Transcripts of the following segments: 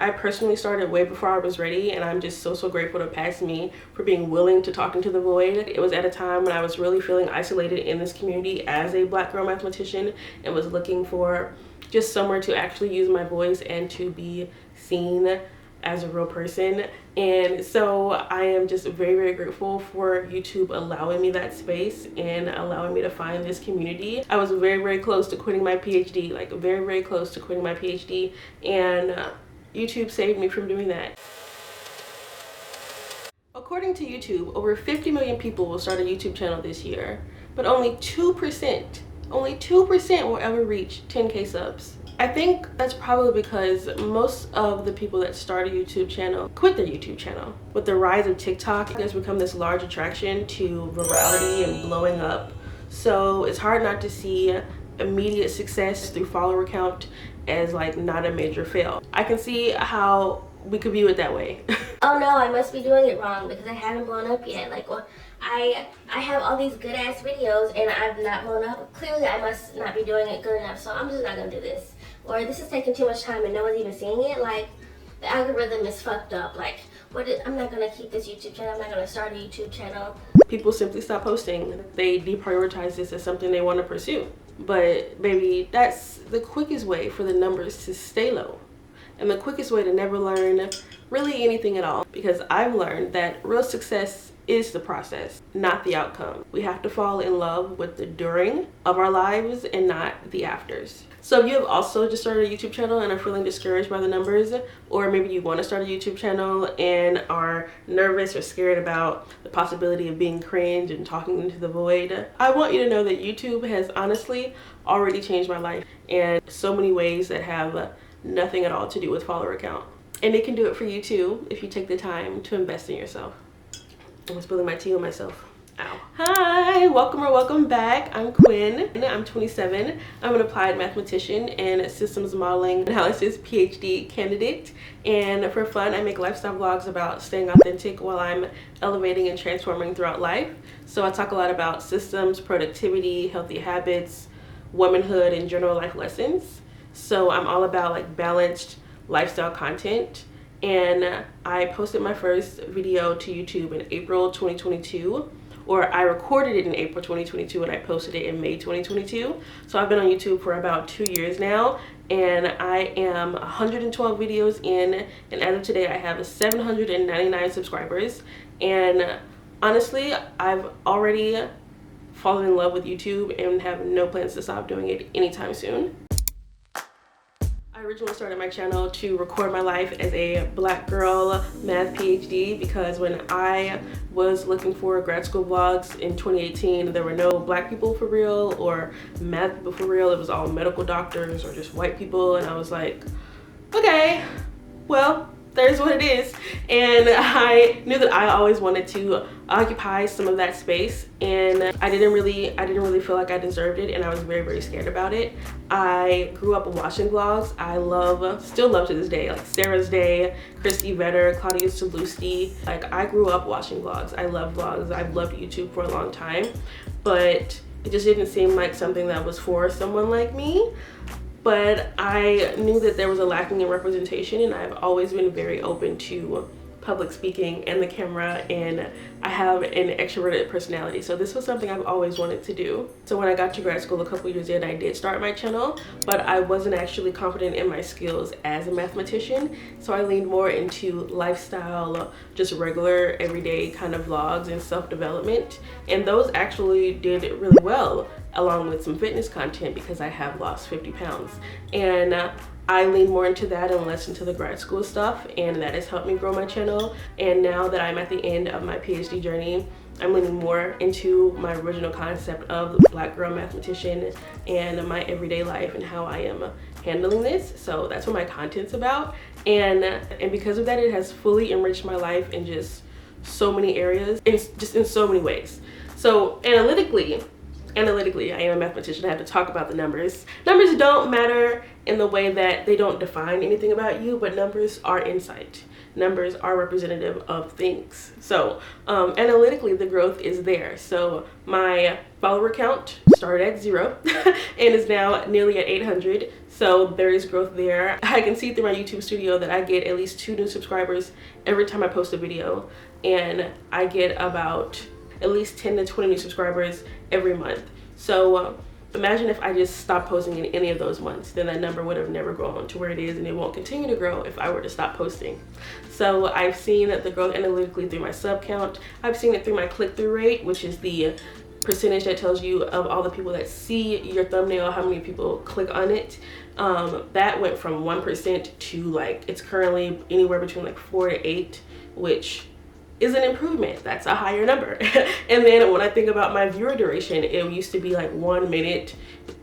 I personally started way before I was ready, and I'm just so grateful to past me for being willing to talk into the void. It was at a time when I was really feeling isolated in this community as a Black girl mathematician and was looking for just somewhere to actually use my voice and to be seen as a real person. And so I am just very grateful for YouTube allowing me that space and allowing me to find this community. I was very close to quitting my PhD, like very close to quitting my PhD, and YouTube saved me from doing that. According to YouTube, over 50 million people will start a YouTube channel this year, but only 2% will ever reach 10K subs. I think that's probably because most of the people that start a YouTube channel quit their YouTube channel. With the rise of TikTok, there's become this large attraction to virality and blowing up. So it's hard not to see immediate success through follower count as like not a major fail. I can see how we could view it that way. Oh no, I must be doing it wrong because I haven't blown up yet. Like, well, I have all these good ass videos and I've not blown up. Clearly I must not be doing it good enough, so I'm just not gonna do this. Or this is taking too much time and no one's even seeing it. Like, the algorithm is fucked up. Like, I'm not gonna keep this YouTube channel. I'm not gonna start a YouTube channel. People simply stop posting. They deprioritize this as something they want to pursue. But baby, that's the quickest way for the numbers to stay low. And the quickest way to never learn really anything at all. Because I've learned that real success is the process, not the outcome. We have to fall in love with the during of our lives and not the afters. So if you have also just started a YouTube channel and are feeling discouraged by the numbers, or maybe you want to start a YouTube channel and are nervous or scared about the possibility of being cringe and talking into the void, I want you to know that YouTube has honestly already changed my life in so many ways that have nothing at all to do with follower count. And it can do it for you too if you take the time to invest in yourself. I'm spilling my tea on myself. Ow. Hi, welcome back. I'm Quin. I'm 27. I'm an applied mathematician and systems modeling analysis PhD candidate. And for fun, I make lifestyle vlogs about staying authentic while I'm elevating and transforming throughout life. So I talk a lot about systems, productivity, healthy habits, womanhood, and general life lessons. So I'm all about like balanced lifestyle content. And I posted my first video to YouTube in April 2022. Or I recorded it in April 2022 and I posted it in May 2022. So I've been on YouTube for about 2 years now, and I am 112 videos in, and as of today I have 799 subscribers. And honestly, I've already fallen in love with YouTube and have no plans to stop doing it anytime soon. I originally started my channel to record my life as a Black girl math PhD because when I was looking for grad school vlogs in 2018, there were no Black people for real or math people for real. It was all medical doctors or just white people, and I was like, okay, well, there's what it is. And I knew that I always wanted to occupy some of that space, and I didn't really feel like I deserved it, and I was very scared about it. I grew up watching vlogs. I still love to this day, like Sarah's Day, Christy Vetter, Claudia Salusti. Like, I grew up watching vlogs. I love vlogs. I've loved YouTube for a long time, but it just didn't seem like something that was for someone like me. But I knew that there was a lacking in representation, and I've always been very open to public speaking and the camera, and I have an extroverted personality, so this was something I've always wanted to do. So when I got to grad school a couple years in, I did start my channel, but I wasn't actually confident in my skills as a mathematician, so I leaned more into lifestyle, just regular everyday kind of vlogs and self-development, and those actually did really well, along with some fitness content because I have lost 50 pounds. And I lean more into that and less into the grad school stuff, and that has helped me grow my channel. And now that I'm at the end of my PhD journey, I'm leaning more into my original concept of the Black girl mathematician and my everyday life and how I am handling this. So that's what my content's about. And because of that, it has fully enriched my life in just so many areas, just in so many ways. So analytically, Analytically, I am a mathematician. I have to talk about the numbers. Numbers don't matter in the way that they don't define anything about you, but numbers are insight. Numbers are representative of things. So analytically, the growth is there. So my follower count started at 0 and is now nearly at 800. So there is growth there. I can see through my YouTube studio that I get at least 2 new subscribers every time I post a video, and I get about at least 10 to 20 new subscribers every month. So imagine if I just stopped posting in any of those months, then that number would have never grown to where it is, and it won't continue to grow if I were to stop posting. So I've seen the growth analytically through my sub count. I've seen it through my click-through rate, which is the percentage that tells you of all the people that see your thumbnail, how many people click on it. That went from 1% to like, it's currently anywhere between like 4 to 8, which is an improvement. That's a higher number. And then when I think about my viewer duration, it used to be like 1 minute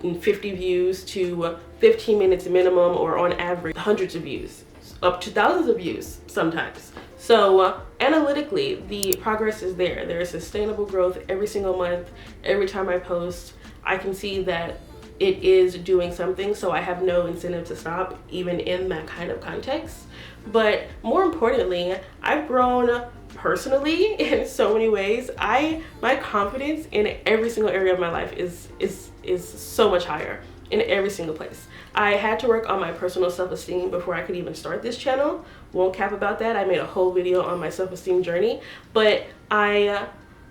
and 50 views to 15 minutes minimum, or on average hundreds of views, up to thousands of views sometimes. So analytically, the progress is there. There is sustainable growth every single month. Every time I post, I can see that it is doing something, so I have no incentive to stop, even in that kind of context. But more importantly, I've grown personally in so many ways. My confidence in every single area of my life is so much higher in every single place. I had to work on my personal self-esteem before I could even start this channel. Won't cap about that. I made a whole video on my self-esteem journey, but I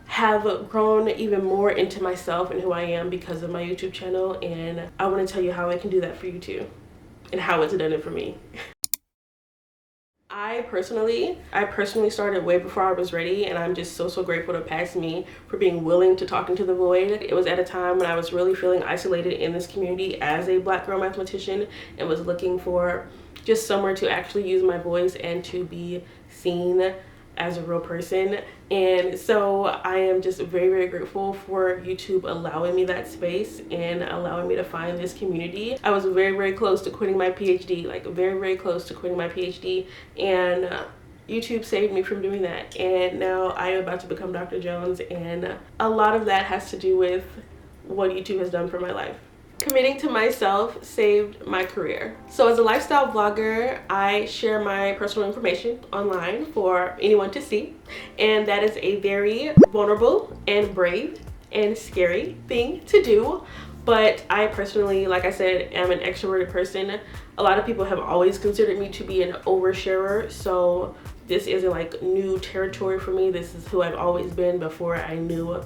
have grown even more into myself and who I am because of my YouTube channel, and I want to tell you how I can do that for you too, and how it's done it for me. I personally started way before I was ready, and I'm just so grateful to past me for being willing to talk into the void. It was at a time when I was really feeling isolated in this community as a Black girl mathematician, and was looking for just somewhere to actually use my voice and to be seen as a real person. And so I am just very grateful for YouTube allowing me that space and allowing me to find this community. I was very close to quitting my PhD, like very close to quitting my PhD, and YouTube saved me from doing that. And now I am about to become Dr. Jones, and a lot of that has to do with what YouTube has done for my life. Committing to myself saved my career. So as a lifestyle vlogger, I share my personal information online for anyone to see, and that is a very vulnerable and brave and scary thing to do. But I personally, like I said, am an extroverted person. A lot of people have always considered me to be an oversharer, so this isn't like new territory for me. This is who I've always been before I knew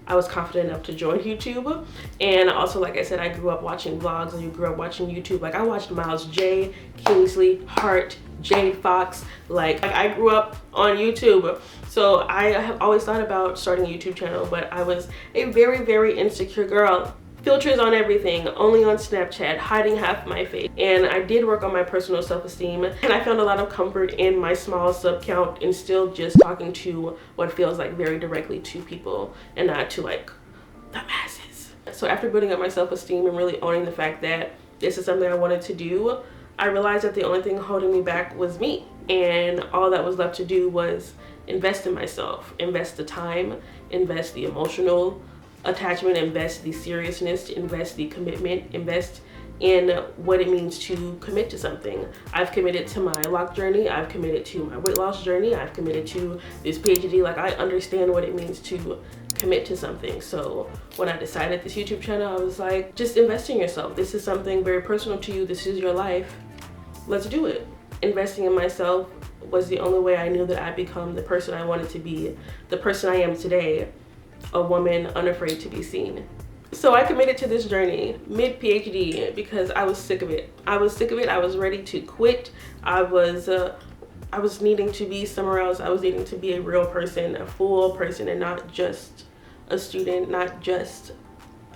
I was confident enough to join YouTube. And also, like I said, I grew up watching vlogs, and you grew up watching YouTube. Like I watched Miles J, Kingsley, Hart, Jay Fox. Like I grew up on YouTube. So I have always thought about starting a YouTube channel, but I was a very insecure girl. Filters on everything, only on Snapchat, hiding half my face. And I did work on my personal self-esteem, and I found a lot of comfort in my small sub count and still just talking to what feels like very directly to people and not to like the masses. So after building up my self-esteem and really owning the fact that this is something I wanted to do, I realized that the only thing holding me back was me, and all that was left to do was invest in myself, invest the time, invest the emotional attachment, invest the seriousness, invest the commitment, invest in what it means to commit to something. I've committed to my lock journey, I've committed to my weight loss journey, I've committed to this PhD. Like I understand what it means to commit to something. So when I decided this YouTube channel, I was like, just invest in yourself. This is something very personal to you. This is your life. Let's do it. Investing in myself was the only way I knew that I'd become the person I wanted to be, the person I am today. A woman unafraid to be seen. So I committed to this journey mid-PhD because I was sick of it. I was ready to quit. I was needing to be somewhere else. I was needing to be a real person, a full person, and not just a student, not just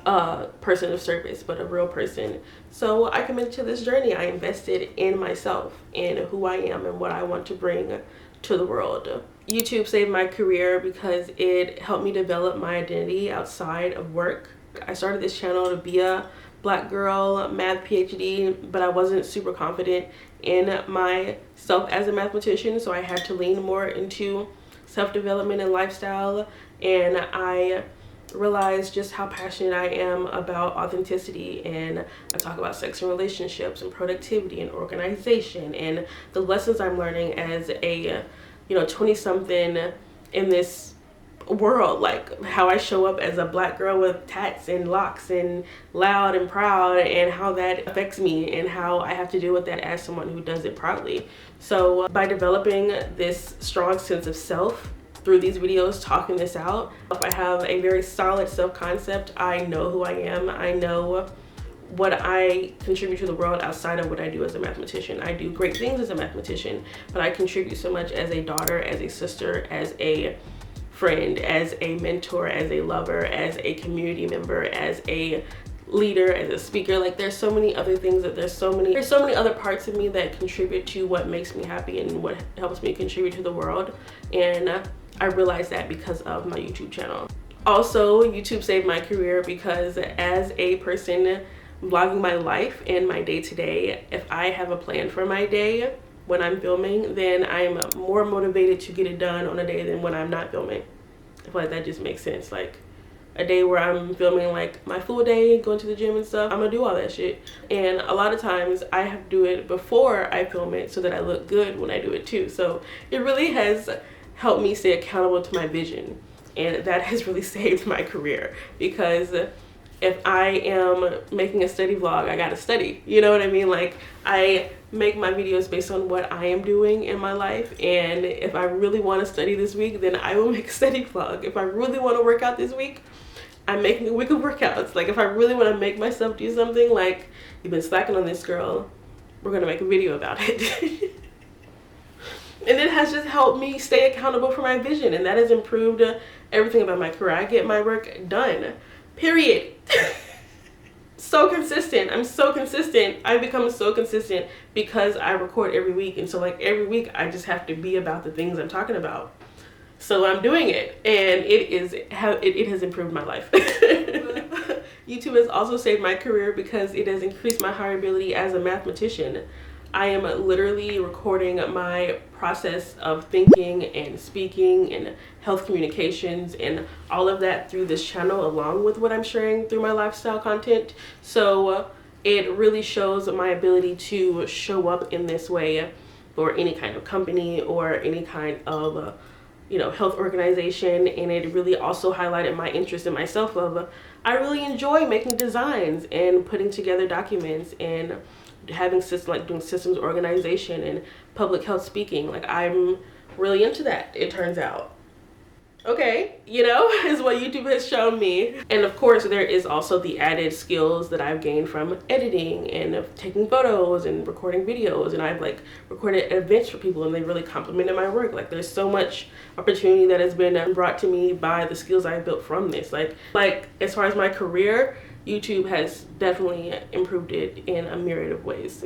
a person of service, but a real person. So I committed to this journey. I invested in myself, in who I am and what I want to bring to the world. YouTube saved my career because it helped me develop my identity outside of work. I started this channel to be a Black girl math PhD, but I wasn't super confident in myself as a mathematician, so I had to lean more into self-development and lifestyle. And I realize just how passionate I am about authenticity, and I talk about sex and relationships and productivity and organization and the lessons I'm learning as a 20 something in this world, like how I show up as a black girl with tats and locks and loud and proud, and how that affects me and how I have to deal with that as someone who does it proudly. So by developing this strong sense of self through these videos, talking this out, I have a very solid self-concept. I know who I am. I know what I contribute to the world outside of what I do as a mathematician. I do great things as a mathematician, but I contribute so much as a daughter, as a sister, as a friend, as a mentor, as a lover, as a community member, as a leader, as a speaker. Like, there's so many other things, that there's so many other parts of me that contribute to what makes me happy and what helps me contribute to the world. And I realized that because of my YouTube channel. Also, YouTube saved my career because as a person vlogging my life and my day-to-day, if I have a plan for my day when I'm filming, then I'm more motivated to get it done on a day than when I'm not filming. I feel like that just makes sense. Like, a day where I'm filming like my full day, going to the gym and stuff, I'm gonna do all that shit. And a lot of times I have to do it before I film it so that I look good when I do it too. So it really has helped me stay accountable to my vision, and that has really saved my career, because if I am making a study vlog, I gotta study, you know what I mean? Like, I make my videos based on what I am doing in my life, and if I really want to study this week, then I will make a study vlog. If I really want to work out this week, I'm making a week of workouts. Like, if I really want to make myself do something, like, you've been slacking on this, girl, we're gonna make a video about it. And it has just helped me stay accountable for my vision, and that has improved everything about my career. I get my work done, period. So consistent. I'm so consistent. I've become so consistent because I record every week, and so like every week I just have to be about the things I'm talking about. So I'm doing it, and it has improved my life. YouTube has also saved my career because it has increased my hireability as a mathematician. I am literally recording my process of thinking and speaking and health communications and all of that through this channel, along with what I'm sharing through my lifestyle content. So it really shows my ability to show up in this way for any kind of company or any kind of health organization. And it really also highlighted my interest in myself of I really enjoy making designs and putting together documents and having systems, like doing systems organization and public health speaking. Like, I'm really into that, it turns out. Okay, is what YouTube has shown me. And of course, there is also the added skills that I've gained from editing and of taking photos and recording videos. And I've like recorded events for people, and they really complimented my work. Like, there's so much opportunity that has been brought to me by the skills I've built from this. Like as far as my career, YouTube has definitely improved it in a myriad of ways.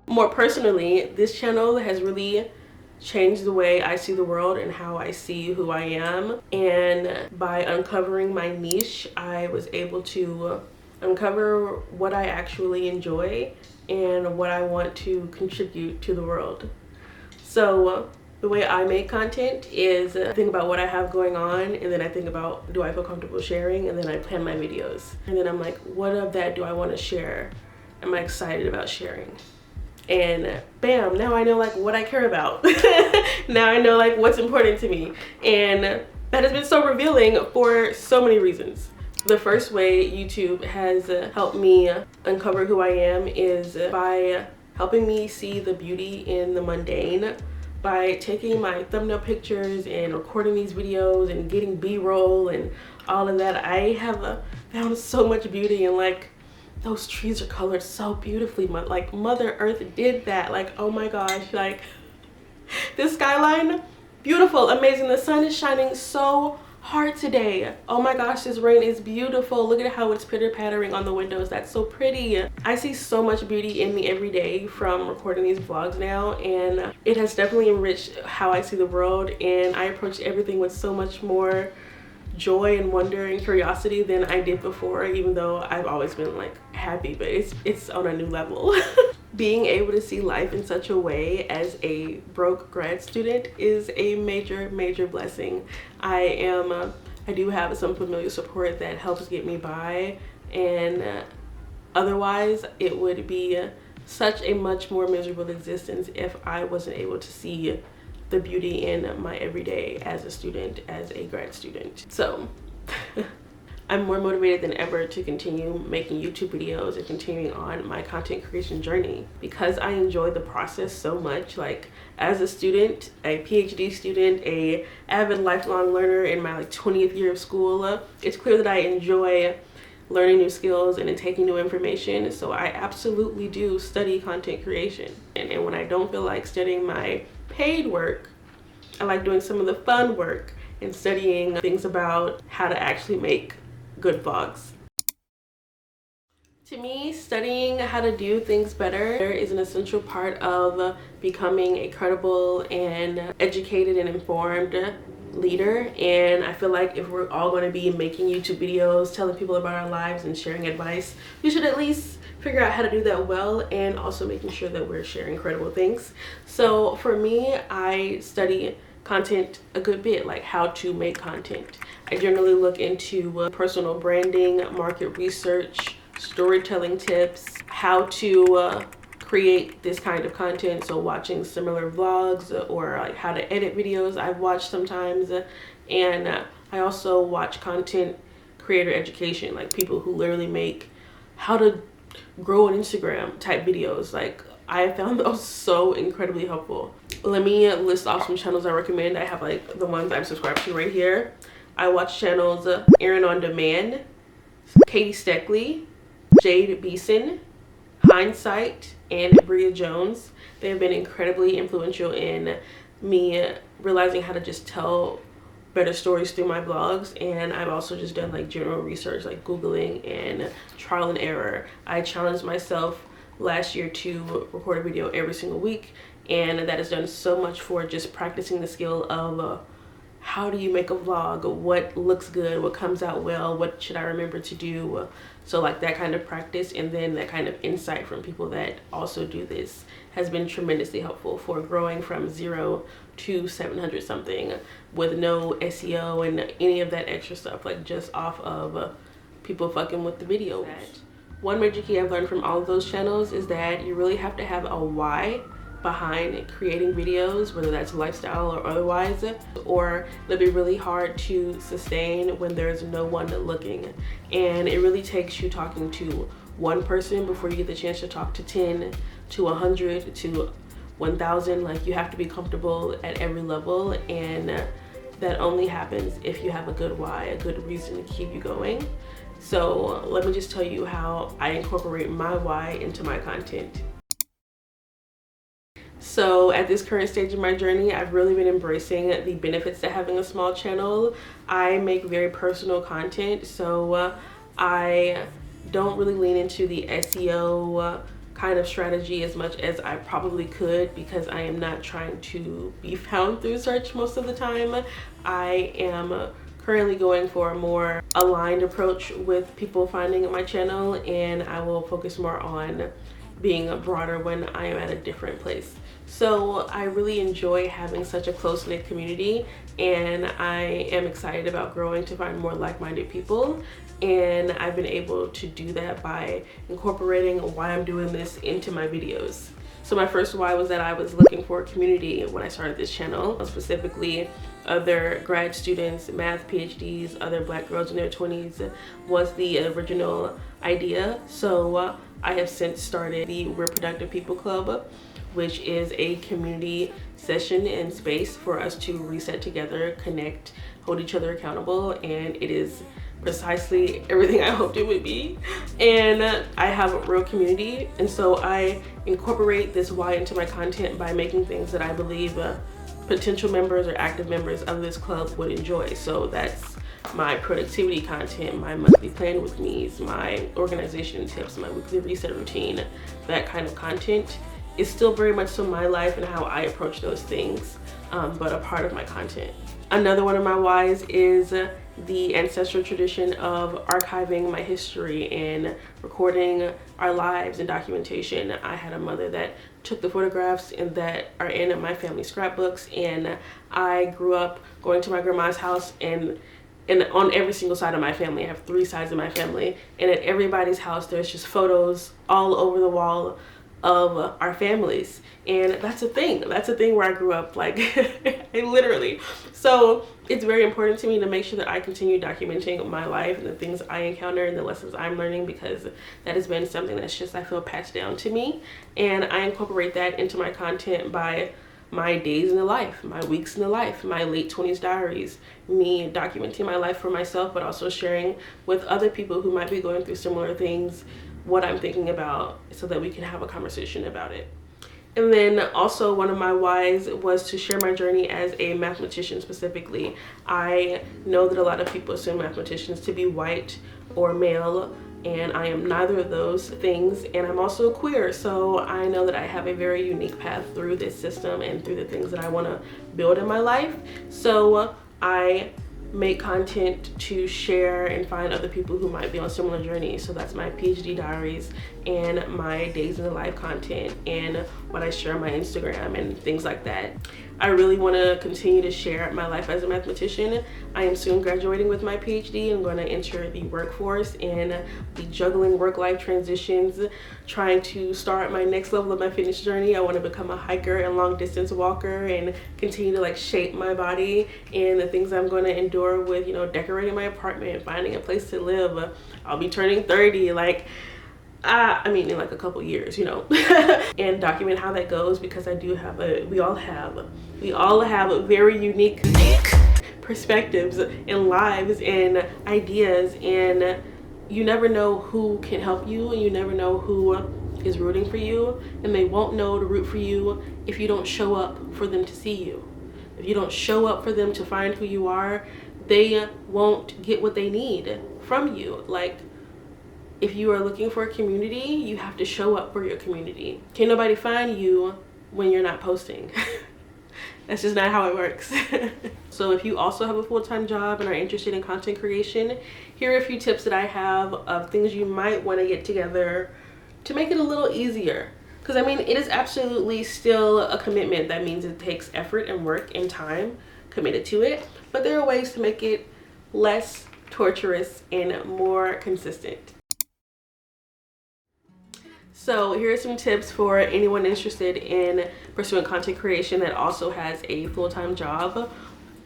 More personally, this channel has really changed the way I see the world and how I see who I am. And by uncovering my niche, I was able to uncover what I actually enjoy and what I want to contribute to the world. So the way I make content is I think about what I have going on, and then I think about, do I feel comfortable sharing? And then I plan my videos. And then I'm like, what of that do I want to share? Am I excited about sharing? And bam, now I know like what I care about. Now I know like what's important to me. And that has been so revealing for so many reasons. The first way YouTube has helped me uncover who I am is by helping me see the beauty in the mundane. By taking my thumbnail pictures and recording these videos and getting B-roll and all of that, I have found so much beauty in like, those trees are colored so beautifully. Like, Mother Earth did that. Like, oh my gosh, like this skyline, beautiful, amazing. The sun is shining so hard today. Oh my gosh, this rain is beautiful. Look at how it's pitter-pattering on the windows. That's so pretty. I see so much beauty in me every day from recording these vlogs now, and it has definitely enriched how I see the world, and I approach everything with so much more joy and wonder and curiosity than I did before, even though I've always been like happy, but it's on a new level. Being able to see life in such a way as a broke grad student is a major blessing. I am I do have some familiar support that helps get me by, and otherwise it would be such a much more miserable existence if I wasn't able to see the beauty in my everyday as a student, as a grad student. So I'm more motivated than ever to continue making YouTube videos and continuing on my content creation journey because I enjoy the process so much. Like, as a student, a PhD student, a avid lifelong learner in my 20th year of school, it's clear that I enjoy learning new skills and taking new information. So I absolutely do study content creation. And when I don't feel like studying my paid work, I like doing some of the fun work and studying things about how to actually make good vlogs. To me, studying how to do things better is an essential part of becoming a credible and educated and informed leader. And I feel like if we're all going to be making YouTube videos, telling people about our lives and sharing advice, we should at least figure out how to do that well, and also making sure that we're sharing credible things. So for me, I study content a good bit, like how to make content. I generally look into personal branding, market research, storytelling tips, how to create this kind of content. So watching similar vlogs or like how to edit videos I've watched sometimes. And I also watch content creator education, like people who literally make how to grow an Instagram type videos. Like, I found those so incredibly helpful. Let me list off some channels I recommend. I have like the ones I'm subscribed to right here. I watch channels Aaron on Demand, Katie Steckley, Jade Beeson, Hindsight, and Bria Jones. They have been incredibly influential in me realizing how to just tell better stories through my blogs. And I've also just done like general research, like Googling and trial and error. I challenged myself last year to record a video every single week, and that has done so much for just practicing the skill of how do you make a vlog, what looks good, what comes out well, what should I remember to do. So like that kind of practice, and then that kind of insight from people that also do this has been tremendously helpful for growing from 0 to 700 something with no SEO and any of that extra stuff, like just off of people fucking with the videos. One major key I've learned from all of those channels is that you really have to have a why behind creating videos, whether that's lifestyle or otherwise, or it'll be really hard to sustain when there's no one looking. And it really takes you talking to one person before you get the chance to talk to 10 to 100 to 1,000. Like, you have to be comfortable at every level, and that only happens if you have a good why, a good reason to keep you going. So let me just tell you how I incorporate my why into my content. So at this current stage of my journey, I've really been embracing the benefits to having a small channel. I make very personal content, so I don't really lean into the SEO kind of strategy as much as I probably could, because I am not trying to be found through search most of the time. I am currently going for a more aligned approach with people finding my channel, and I will focus more on being broader when I am at a different place. So I really enjoy having such a close-knit community, and I am excited about growing to find more like-minded people. And I've been able to do that by incorporating why I'm doing this into my videos. So my first why was that I was looking for a community when I started this channel, specifically other grad students, math PhDs, other Black girls in their 20s was the original idea. So I have since started the We're Productive People Club, which is a community session and space for us to reset together, connect, hold each other accountable, and it is precisely everything I hoped it would be. And I have a real community, and so I incorporate this why into my content by making things that I believe potential members or active members of this club would enjoy. So that's my productivity content, my monthly plan with me's, my organization tips, my weekly reset routine. That kind of content is still very much so my life and how I approach those things, but a part of my content. Another one of my whys is the ancestral tradition of archiving my history and recording our lives and documentation. I had a mother that took the photographs and that are in my family scrapbooks, and I grew up going to my grandma's house and and on every single side of my family. I have 3 sides of my family, and at everybody's house there's just photos all over the wall of our families. And that's a thing where I grew up, like literally. So it's very important to me to make sure that I continue documenting my life and the things I encounter and the lessons I'm learning, because that has been something that's just, I feel, passed down to me. And I incorporate that into my content by my days in the life, my weeks in the life, my late 20s diaries, me documenting my life for myself, but also sharing with other people who might be going through similar things what I'm thinking about, so that we can have a conversation about it. And then also, one of my whys was to share my journey as a mathematician specifically. I know that a lot of people assume mathematicians to be white or male, and I am neither of those things, and I'm also queer, so I know that I have a very unique path through this system and through the things that I want to build in my life. So I make content to share and find other people who might be on similar journeys. So that's my PhD diaries and my days in the life content and what I share on my Instagram and things like that. I really want to continue to share my life as a mathematician. I am soon graduating with my PhD. I'm going to enter the workforce and be juggling work-life transitions, trying to start my next level of my fitness journey. I want to become a hiker and long-distance walker and continue to like shape my body and the things I'm going to endure with, you know, decorating my apartment, finding a place to live. I'll be turning 30, like I mean in like a couple years, you know, and document how that goes, because I do have we all have very unique perspectives and lives and ideas, and you never know who can help you, and you never know who is rooting for you, and they won't know to root for you if you don't show up for them to see you. If you don't show up for them to find who you are, they won't get what they need from you. Like, if you are looking for a community, you have to show up for your community. Can't nobody find you when you're not posting. That's just not how it works. So if you also have a full-time job and are interested in content creation, here are a few tips that I have of things you might want to get together to make it a little easier. Because I mean, it is absolutely still a commitment. That means it takes effort and work and time committed to it. But there are ways to make it less torturous and more consistent. So here are some tips for anyone interested in pursuing content creation that also has a full-time job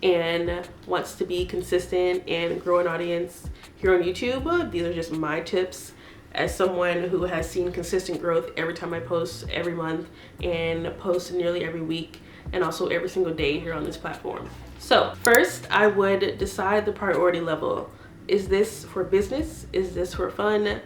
and wants to be consistent and grow an audience here on YouTube. These are just my tips as someone who has seen consistent growth every time I post every month and post nearly every week and also every single day here on this platform. So first, I would decide the priority level. Is this for business? Is this for fun?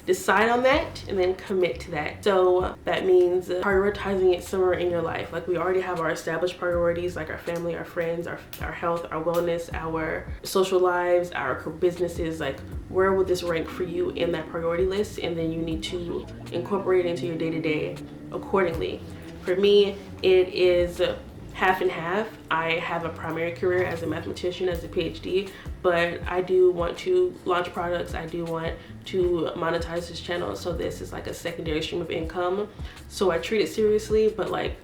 Decide on that and then commit to that. So that means prioritizing it somewhere in your life. Like, we already have our established priorities, like our family, our friends, our health, our wellness, our social lives, our businesses. Like, where will this rank for you in that priority list? And then you need to incorporate it into your day-to-day accordingly. For me, it is half and half. I have a primary career as a mathematician, as a PhD, but I do want to launch products. I do want to monetize this channel, so this is like a secondary stream of income. So I treat it seriously, but like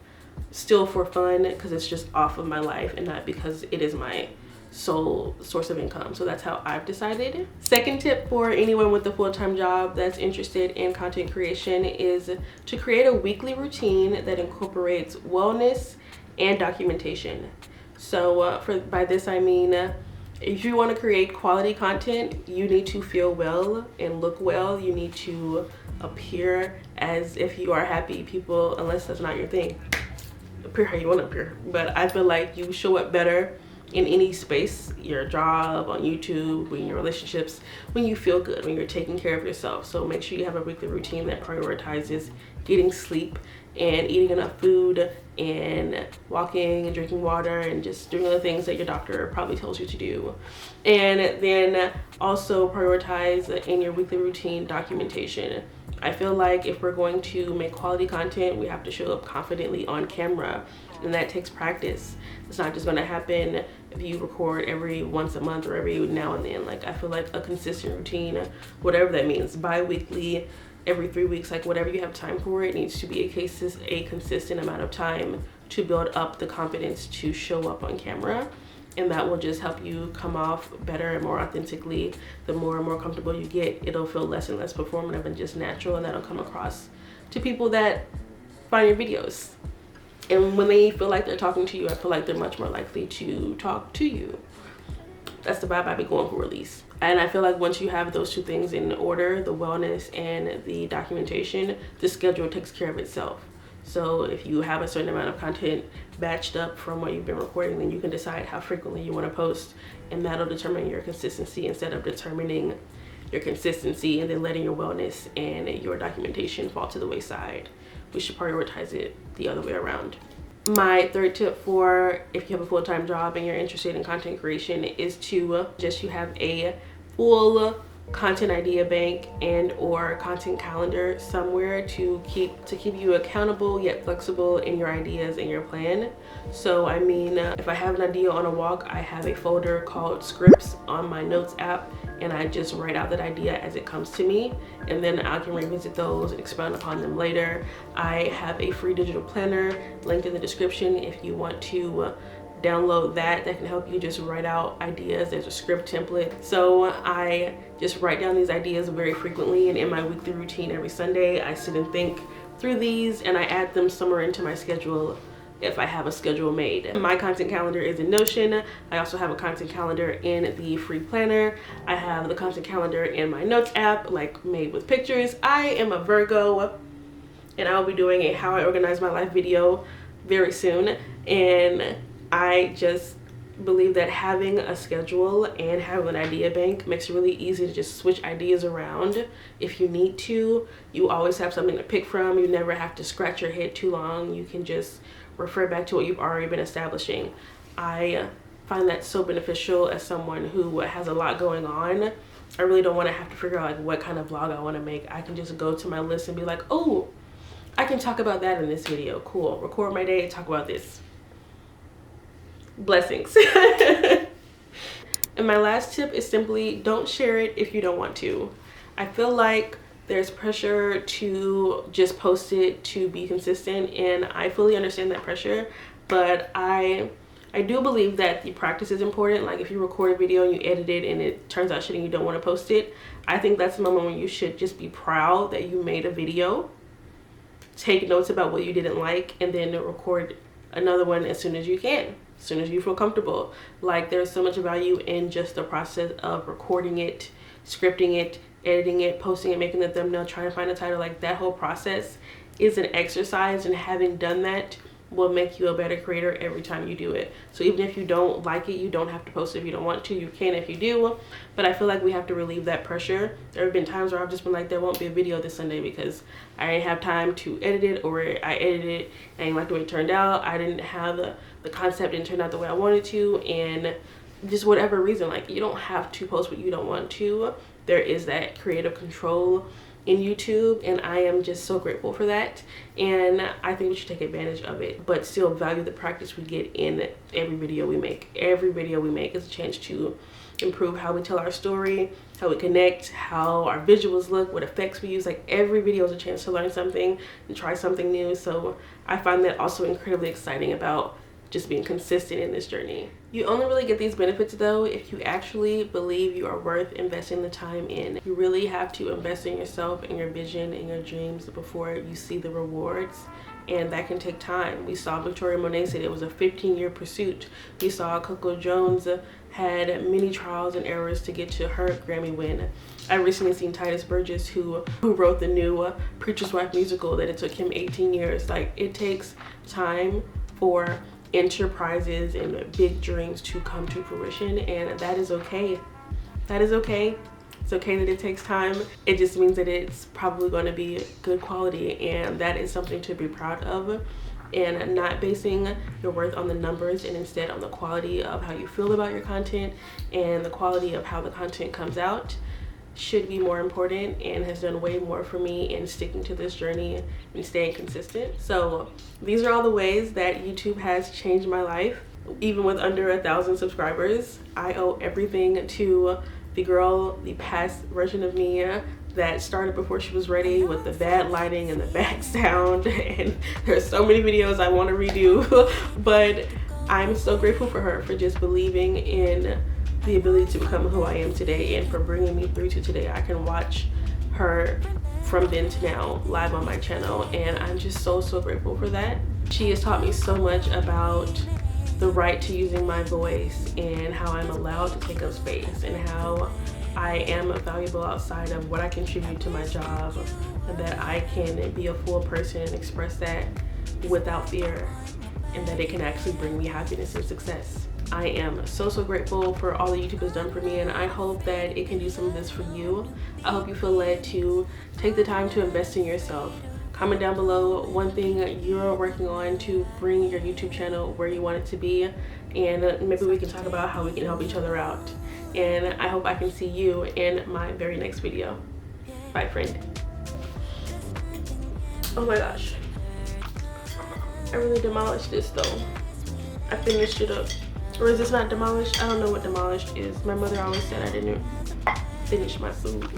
still for fun, because it's just off of my life and not because it is my sole source of income. So that's how I've decided. Second tip for anyone with a full-time job that's interested in content creation is to create a weekly routine that incorporates wellness and documentation. So by this I mean, if you want to create quality content, you need to feel well and look well. You need to appear as if you are happy. People, unless that's not your thing, appear how you want to appear. But I feel like you show up better in any space, your job, on YouTube, in your relationships, when you feel good, when you're taking care of yourself. So make sure you have a weekly routine that prioritizes getting sleep and eating enough food and walking and drinking water and just doing the things that your doctor probably tells you to do. And then also prioritize in your weekly routine documentation. I feel like if we're going to make quality content, we have to show up confidently on camera, and that takes practice. It's not just going to happen if you record every once a month or every now and then. Like, I feel like a consistent routine, whatever that means, bi-weekly, every 3 weeks, like whatever you have time for, it needs to be a consistent amount of time to build up the confidence to show up on camera. and that will just help you come off better and more authentically. The more and more comfortable you get, it'll feel less and less performative and just natural, and that'll come across to people that find your videos. And when they feel like they're talking to you, I feel like they're much more likely to talk to you. That's the vibe I be going for release. And I feel like once you have those two things in order, the wellness and the documentation, the schedule takes care of itself. So if you have a certain amount of content batched up from what you've been recording, then you can decide how frequently you want to post, and that'll determine your consistency instead of determining your consistency and then letting your wellness and your documentation fall to the wayside. We should prioritize it the other way around. My third tip for if you have a full-time job and you're interested in content creation is to you have a full content idea bank and or content calendar somewhere to keep you accountable yet flexible in your ideas and your plan. So I mean, if I have an idea on a walk, I have a folder called scripts on my notes app, and I just write out that idea as it comes to me, and then I can revisit those and expound upon them later. I have a free digital planner linked in the description if you want to download that can help you just write out ideas. There's a script template. So I just write down these ideas very frequently, and in my weekly routine every Sunday, I sit and think through these and I add them somewhere into my schedule if I have a schedule made. My content calendar is in Notion. I also have a content calendar in the free planner. I have the content calendar in my notes app, like made with pictures. I am a Virgo, and I will be doing a how I organize my life video very soon. And I just believe that having a schedule and having an idea bank makes it really easy to just switch ideas around if you need to. You always have something to pick from. You never have to scratch your head too long. You can just refer back to what you've already been establishing. I find that so beneficial as someone who has a lot going on. I really don't want to have to figure out like what kind of vlog I want to make. I can just go to my list and be like, oh, I can talk about that in this video. Cool. Record my day, talk about this. Blessings. And my last tip is simply don't share it if you don't want to. I feel like there's pressure to just post it to be consistent, and I fully understand that pressure, but I do believe that the practice is important. Like if you record a video and you edit it and it turns out shit and you don't want to post it, I think that's the moment when you should just be proud that you made a video, take notes about what you didn't like, and then record another one as soon as you can, as soon as you feel comfortable. Like there's so much value in just the process of recording it, scripting it, editing it, posting it, making the thumbnail, trying to find a title. Like that whole process is an exercise, and having done that will make you a better creator every time you do it. So even if you don't like it, you don't have to post it if you don't want to. You can if you do, but I feel like we have to relieve that pressure. There have been times where I've just been like, there won't be a video this Sunday because I didn't have time to edit it, or I edited it and I didn't like the way it turned out. I didn't have the concept didn't turn out the way I wanted to, and just whatever reason. Like you don't have to post what you don't want to. There is that creative control in YouTube, and I am just so grateful for that, and I think we should take advantage of it, but still value the practice we get in every video we make. Every video we make is a chance to improve how we tell our story, how we connect, how our visuals look, what effects we use. Like every video is a chance to learn something and try something new. So I find that also incredibly exciting about just being consistent in this journey. You only really get these benefits though if you actually believe you are worth investing the time in. You really have to invest in yourself and your vision and your dreams before you see the rewards, and that can take time. We saw Victoria Monet said it was a 15-year pursuit. We saw Coco Jones had many trials and errors to get to her Grammy win. I recently seen Titus Burgess who wrote the new Preacher's Wife musical, that it took him 18 years. Like it takes time for enterprises and big dreams to come to fruition, and that is okay. That is okay. It's okay that it takes time. It just means that it's probably going to be good quality, and that is something to be proud of. And not basing your worth on the numbers, and instead on the quality of how you feel about your content and the quality of how the content comes out should be more important, and has done way more for me in sticking to this journey and staying consistent. So these are all the ways that YouTube has changed my life. Even with under 1,000 subscribers, I owe everything to the girl, the past version of me that started before she was ready, with the bad lighting and the bad sound. And there's so many videos I want to redo, but I'm so grateful for her for just believing in the ability to become who I am today, and for bringing me through to today. I can watch her from then to now live on my channel, and I'm just so grateful for that. She has taught me so much about the right to using my voice, and how I'm allowed to take up space, and how I am valuable outside of what I contribute to my job, and that I can be a full person and express that without fear, and that it can actually bring me happiness and success. I am so grateful for all that YouTube has done for me, and I hope that it can do some of this for you. I hope you feel led to take the time to invest in yourself. Comment down below one thing you're working on to bring your YouTube channel where you want it to be, and maybe we can talk about how we can help each other out. And I hope I can see you in my very next video. Bye, friend. Oh my gosh, I really demolished this though. I finished it up. Or is this not demolished? I don't know what demolished is. My mother always said I didn't finish my food.